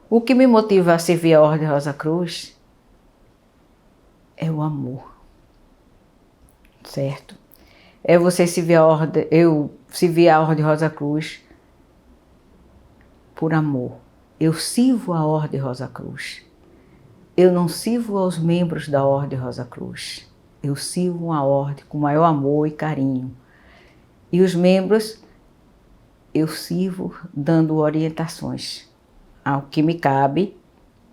O que me motiva a servir a Ordem Rosa Cruz é o amor, certo? É você servir a Ordem, eu servir a Ordem Rosa Cruz por amor. Eu sirvo a Ordem Rosa Cruz. Eu não sirvo aos membros da Ordem Rosa Cruz. Eu sirvo a Ordem com maior amor e carinho. E os membros, eu sirvo dando orientações ao que me cabe,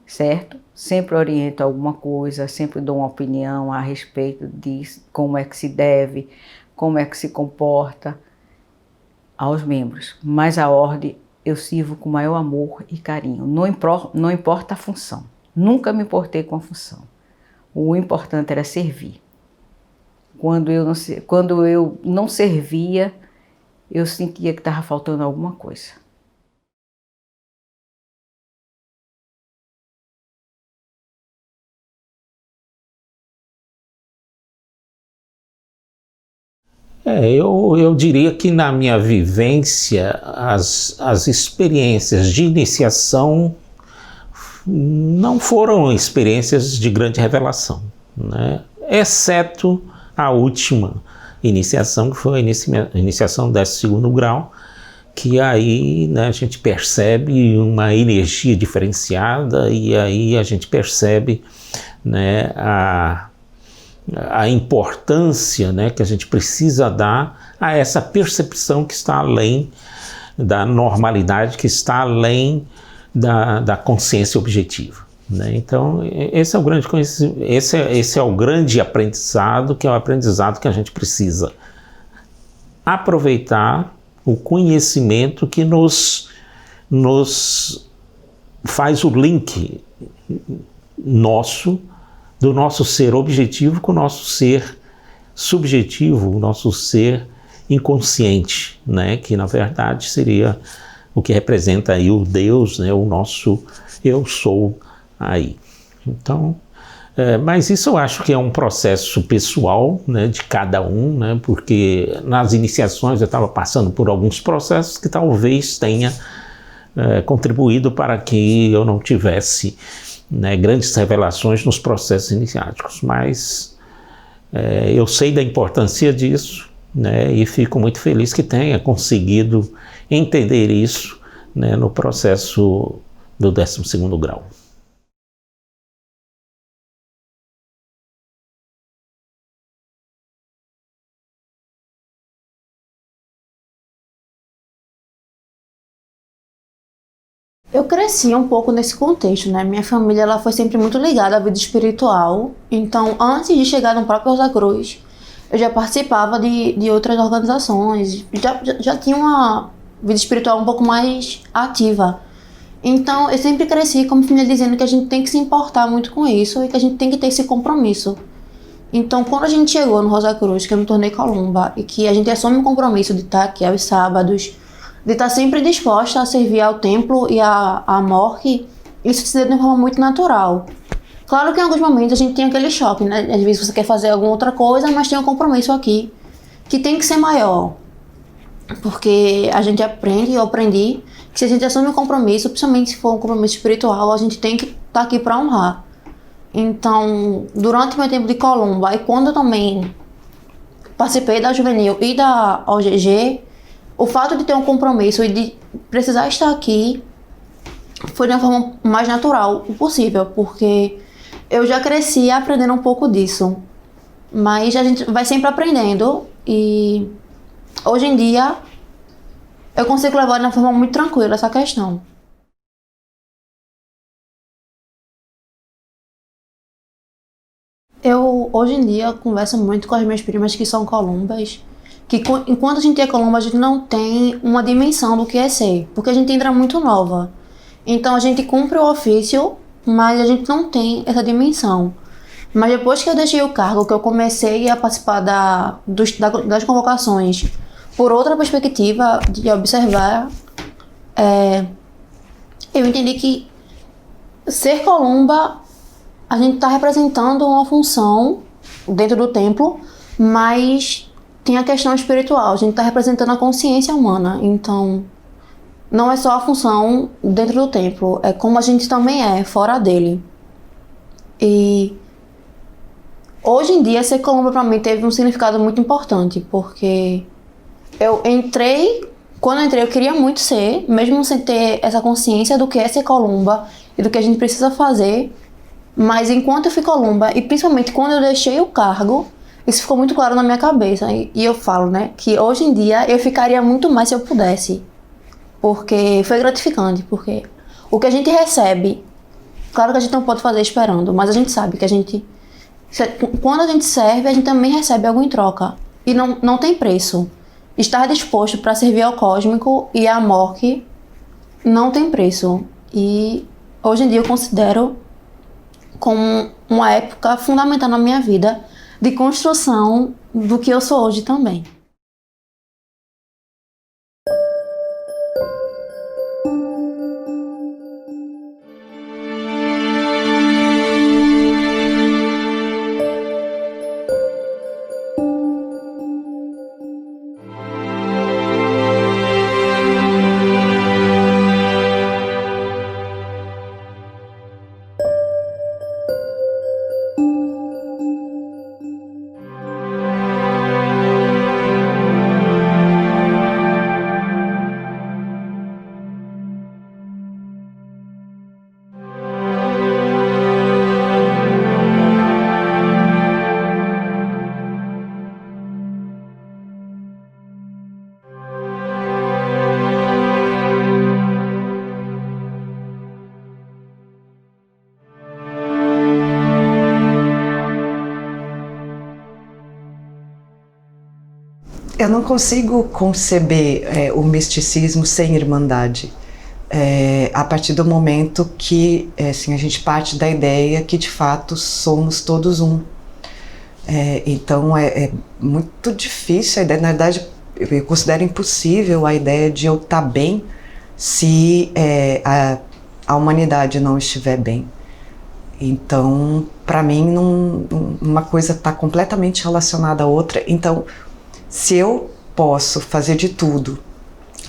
certo? Sempre oriento alguma coisa, sempre dou uma opinião a respeito de como é que se deve, como é que se comporta aos membros. Mas a Ordem eu sirvo com maior amor e carinho. Não importa a função. Nunca me importei com a função. O importante era servir. Quando eu não servia, eu sentia que estava faltando alguma coisa. Eu diria que na minha vivência, as experiências de iniciação não foram experiências de grande revelação, né? Exceto a última iniciação, que foi a iniciação do 12º grau, que aí, né, a gente percebe uma energia diferenciada e aí a gente percebe, né, a importância, né, que a gente precisa dar a essa percepção que está além da normalidade, que está além da consciência objetiva, né? Então, esse é o grande conhecimento, esse é o grande aprendizado, que é o aprendizado que a gente precisa aproveitar, o conhecimento que nos faz o link do nosso ser objetivo com o nosso ser subjetivo, o nosso ser inconsciente, né? Que na verdade seria o que representa aí o Deus, né? O nosso eu sou aí. Então, mas isso eu acho que é um processo pessoal, né, de cada um, né? Porque nas iniciações eu estava passando por alguns processos que talvez tenha contribuído para que eu não tivesse, né, grandes revelações nos processos iniciáticos, mas eu sei da importância disso, né, e fico muito feliz que tenha conseguido entender isso, né, no processo do 12º grau. Eu cresci um pouco nesse contexto, né? Minha família ela foi sempre muito ligada à vida espiritual. Então, antes de chegar no próprio Rosa Cruz, eu já participava de outras organizações. Já tinha uma vida espiritual um pouco mais ativa. Então, eu sempre cresci como família dizendo que a gente tem que se importar muito com isso e que a gente tem que ter esse compromisso. Então, quando a gente chegou no Rosa Cruz, que eu me tornei Columba, e que a gente assume um compromisso de estar aqui aos sábados, de estar sempre disposta a servir ao templo e à morte, isso se deu de uma forma muito natural. Claro que em alguns momentos a gente tem aquele choque, né? Às vezes você quer fazer alguma outra coisa, mas tem um compromisso aqui que tem que ser maior. Porque a gente aprende, eu aprendi, que se a gente assume um compromisso, principalmente se for um compromisso espiritual, a gente tem que estar aqui para honrar. Então, durante o meu tempo de Columba, e quando eu também participei da Juvenil e da OGG, o fato de ter um compromisso e de precisar estar aqui foi de uma forma mais natural possível, porque eu já cresci aprendendo um pouco disso. Mas a gente vai sempre aprendendo e hoje em dia eu consigo levar de uma forma muito tranquila essa questão. Eu, hoje em dia, converso muito com as minhas primas que são columbas, que enquanto a gente é columba, a gente não tem uma dimensão do que é ser, porque a gente entra muito nova. Então a gente cumpre o ofício, mas a gente não tem essa dimensão. Mas depois que eu deixei o cargo, que eu comecei a participar das convocações por outra perspectiva de observar, eu entendi que ser columba, a gente está representando uma função dentro do templo, mas tem a questão espiritual, a gente está representando a consciência humana. Então, não é só a função dentro do templo, é como a gente também é fora dele. E hoje em dia, ser Columba para mim teve um significado muito importante, porque quando eu entrei eu queria muito ser, mesmo sem ter essa consciência do que é ser Columba e do que a gente precisa fazer, mas enquanto eu fui Columba, e principalmente quando eu deixei o cargo, isso ficou muito claro na minha cabeça. E eu falo, né, que hoje em dia eu ficaria muito mais se eu pudesse, porque foi gratificante, porque o que a gente recebe, claro que a gente não pode fazer esperando, mas a gente sabe que quando a gente serve, a gente também recebe algo em troca. E não tem preço. Estar disposto para servir ao cósmico e à Mork não tem preço. E hoje em dia eu considero como uma época fundamental na minha vida de construção do que eu sou hoje também. Eu não consigo conceber o misticismo sem irmandade. A partir do momento que assim, a gente parte da ideia que de fato somos todos um. Então é muito difícil a ideia, na verdade eu considero impossível a ideia de eu estar bem se a humanidade não estiver bem. Então, para mim, uma coisa está completamente relacionada à outra. Então, se eu posso fazer de tudo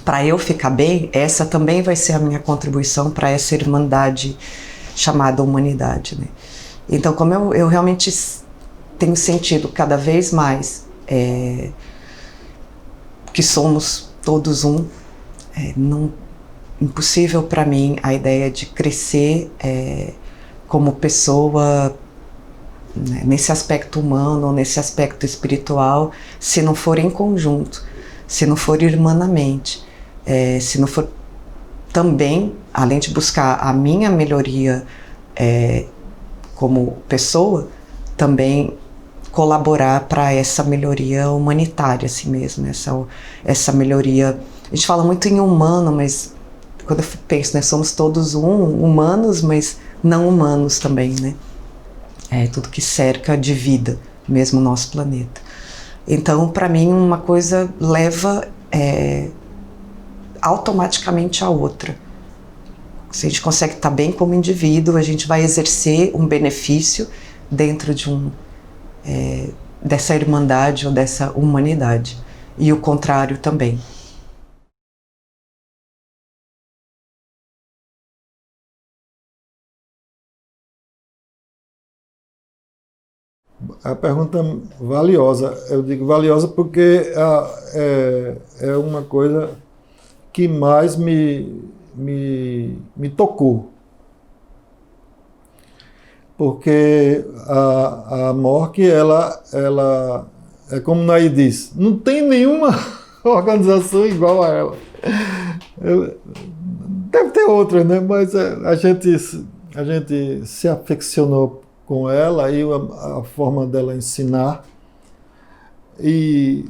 para eu ficar bem, essa também vai ser a minha contribuição para essa irmandade chamada humanidade, né? Então, como eu realmente tenho sentido cada vez mais que somos todos um, impossível para mim a ideia de crescer como pessoa, né, nesse aspecto humano, nesse aspecto espiritual, se não for em conjunto, se não for irmanamente, se não for também, além de buscar a minha melhoria como pessoa, também colaborar para essa melhoria humanitária, assim mesmo, essa melhoria. A gente fala muito em humano, mas quando eu penso, né, somos todos humanos, mas não humanos também, né? Tudo que cerca de vida, mesmo o nosso planeta. Então, para mim, uma coisa leva automaticamente a outra. Se a gente consegue estar bem como indivíduo, a gente vai exercer um benefício dentro de dessa irmandade ou dessa humanidade. E o contrário também. A pergunta valiosa, eu digo valiosa porque é uma coisa que mais me tocou. Porque a Mork, ela é como Nair diz, não tem nenhuma organização igual a ela. Deve ter outras, né? Mas a gente se afeccionou com ela e a forma dela ensinar. E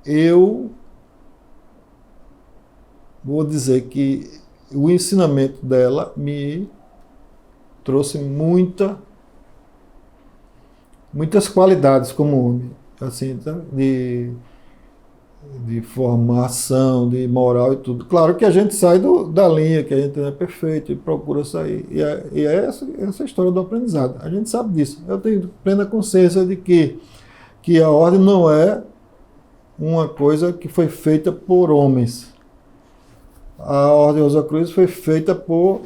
eu vou dizer que o ensinamento dela me trouxe muitas qualidades como homem, assim, tá? de formação, de moral e tudo. Claro que a gente sai da linha, que a gente não é perfeito e procura sair. E é essa história do aprendizado. A gente sabe disso. Eu tenho plena consciência de que a ordem não é uma coisa que foi feita por homens. a Ordem Rosa Cruz foi feita por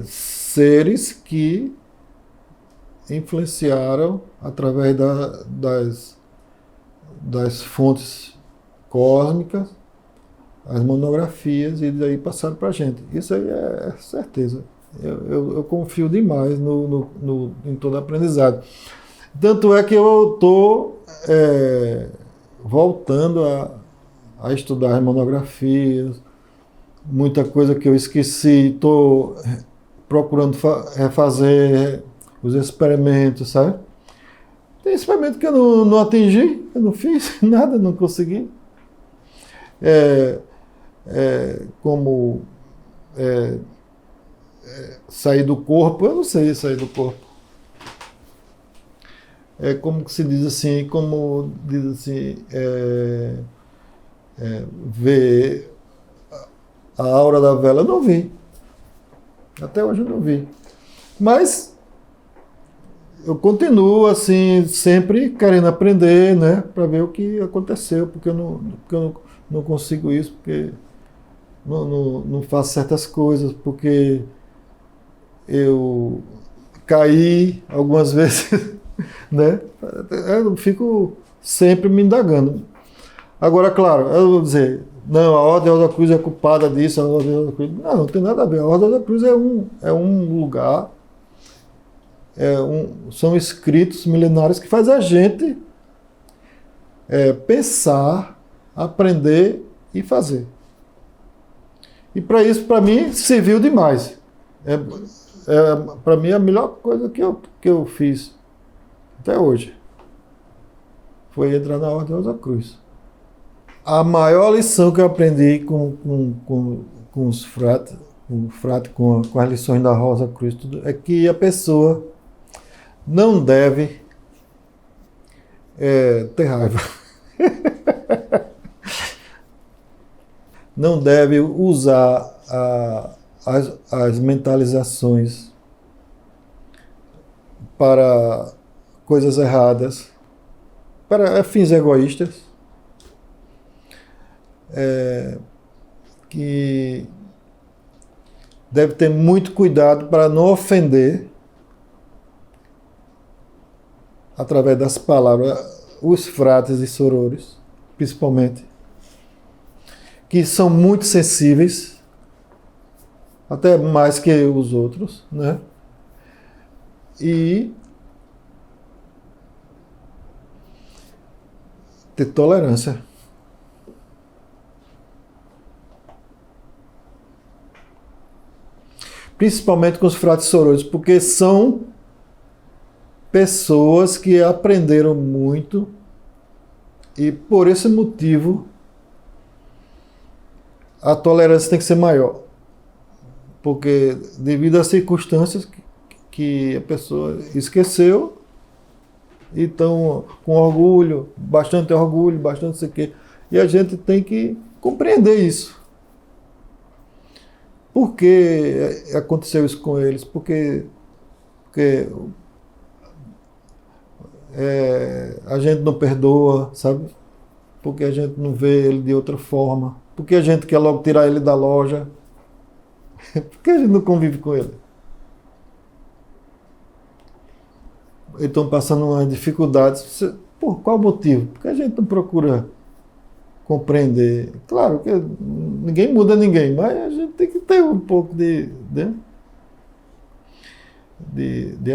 seres que influenciaram através das fontes cósmicas, as monografias, e daí passaram para a gente. Isso aí é certeza. Eu confio demais em todo aprendizado. Tanto é que eu estou voltando a estudar as monografias, muita coisa que eu esqueci, estou procurando refazer os experimentos, sabe? Tem experimento que eu não atingi, eu não fiz nada, não consegui. Como sair do corpo, eu não sei sair do corpo. Como que se diz assim, ver a aura da vela, eu não vi. Até hoje eu não vi. Mas eu continuo assim, sempre querendo aprender, né, para ver o que aconteceu, porque eu não consigo isso, porque não faço certas coisas, porque eu caí algumas vezes, né? Eu fico sempre me indagando. Agora, claro, eu vou dizer, não, a Ordem da Cruz é culpada disso, a Ordem da Cruz. Não tem nada a ver. A Ordem da Cruz é um lugar, são escritos milenares que faz a gente pensar, aprender e fazer. E para isso, para mim, serviu demais. Para mim, a melhor coisa que eu fiz até hoje foi entrar na Ordem da Cruz. A maior lição que eu aprendi com os frates, com as lições da Rosa Cruz, é que a pessoa não deve ter raiva. Não deve usar as mentalizações para coisas erradas, para fins egoístas. Que deve ter muito cuidado para não ofender, através das palavras, os frates e sorores, principalmente, que são muito sensíveis, até mais que os outros, né? E ter tolerância. Principalmente com os frates sorores, porque são pessoas que aprenderam muito e por esse motivo a tolerância tem que ser maior. Porque devido às circunstâncias que a pessoa esqueceu, e estão com orgulho, bastante isso aqui, e a gente tem que compreender isso. Por que aconteceu isso com eles? Porque a gente não perdoa, sabe? Porque a gente não vê ele de outra forma. Porque a gente quer logo tirar ele da loja. Porque a gente não convive com ele. Eles estão passando umas dificuldades. Por qual motivo? Porque a gente não procura compreender. Claro que ninguém muda ninguém, mas a gente tem que ter um pouco de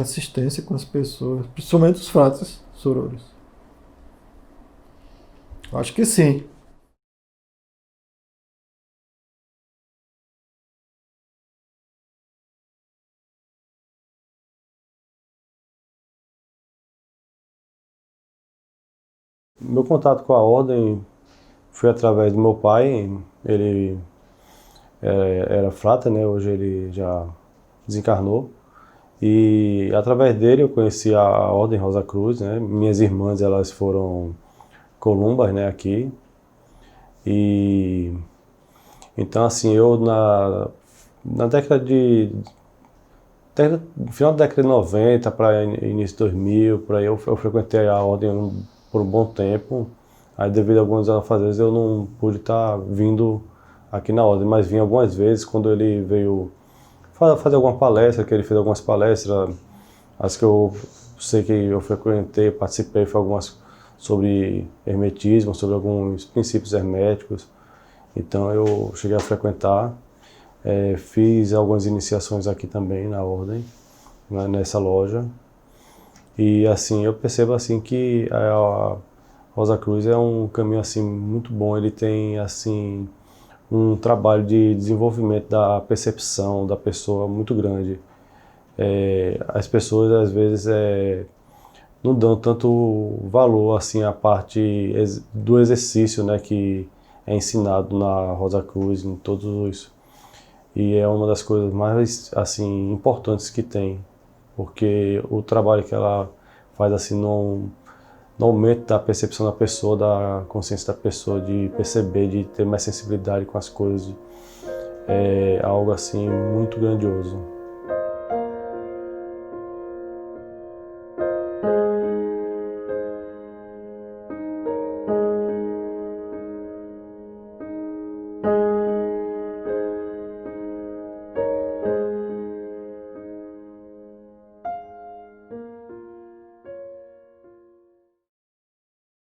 assistência com as pessoas, principalmente os frates sorores. Acho que sim. Meu contato com a ordem foi através do meu pai. Ele era frata, né? Hoje ele já desencarnou. E através dele eu conheci a Ordem Rosa Cruz, né? Minhas irmãs, elas foram columbas, né, aqui. E então assim, eu na década final da década de 90 para início de 2000, por aí eu frequentei a ordem por um bom tempo, Aí devido a alguns afazeres eu não pude estar vindo aqui na ordem, mas vim algumas vezes quando ele veio fazer alguma palestra, que ele fez algumas palestras, as que eu sei que eu frequentei, participei, foi algumas sobre hermetismo, sobre alguns princípios herméticos. Então eu cheguei a frequentar, fiz algumas iniciações aqui também na ordem, né, nessa loja. E assim, eu percebo assim que a Rosa Cruz é um caminho assim muito bom. Ele tem assim um trabalho de desenvolvimento da percepção da pessoa muito grande. As pessoas às vezes não dão tanto valor assim à parte do exercício, né, que é ensinado na Rosa Cruz, em todos os. E é uma das coisas mais assim importantes que tem, porque o trabalho que ela faz assim no aumento da percepção da pessoa, da consciência da pessoa, de perceber, de ter mais sensibilidade com as coisas, é algo assim muito grandioso.